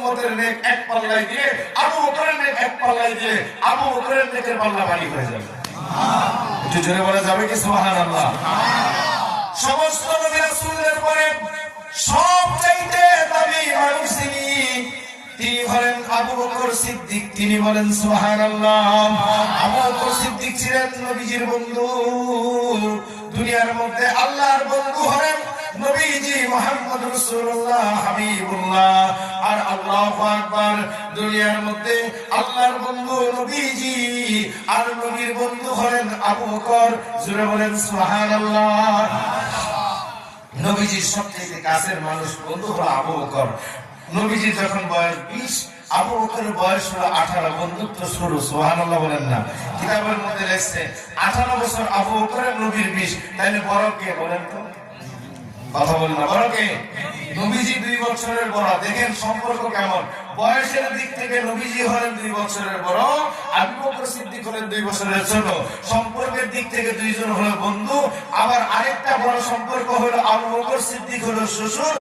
উম্মতের নেক এক পাল্লায় দিয়ে আবু বকরের নেক এক পাল্লায় দিয়ে আবু বকরের নেকের পাল্লা ভারী হয়ে যাবে। একটু জোরে বলা যাবে কি সুবহানাল্লাহ? সমস্ত নবী রাসূলের পরে সবচাইতে দামি মানুষ তিনি হলেন আবু বকর সিদ্দিক। তিনি বলেন সুবহানাল্লাহ। আবু বকর সিদ্দিক ছিলেন নবীজির বন্ধু। দুনিয়ার মধ্যে আল্লাহর বন্ধু হলেন নবীজি মুহাম্মদ রাসূলুল্লাহ হাবিবুল্লাহ। আর আল্লাহু আকবার, দুনিয়ার মধ্যে আল্লাহর বন্ধু নবীজি আর নবীর বন্ধু হলেন আবু বকর। জোরে বলেন সুবহানাল্লাহ। নবীজির সবচেয়ে কাছের মানুষ বন্ধু হলো আবু বকর। নবীজি যখন বয়স 20, আবু বকরের বয়স হলো 18। বন্ধুত্ব শুরু। সুবহানাল্লাহ বলেন না? কিতাবের মধ্যে লেখছে 18 বছর আবু বকরের, নবীর 20। তাহলে বড় কে বলেন তো? কথা বলেন না, বড় কে? নবীজি 2 বছরের বড়। দেখেন সম্পর্ক কেমন। বয়সের দিক থেকে নবীজি হলেন 2 বছরের বড়, আবু বকর সিদ্দিক হলেন 2 বছরের ছোট। সম্পর্কের দিক থেকে দুইজন হলো বন্ধু। আবার আরেকটা বড় সম্পর্ক হলো আবু বকর সিদ্দিক হলো শ্বশুর।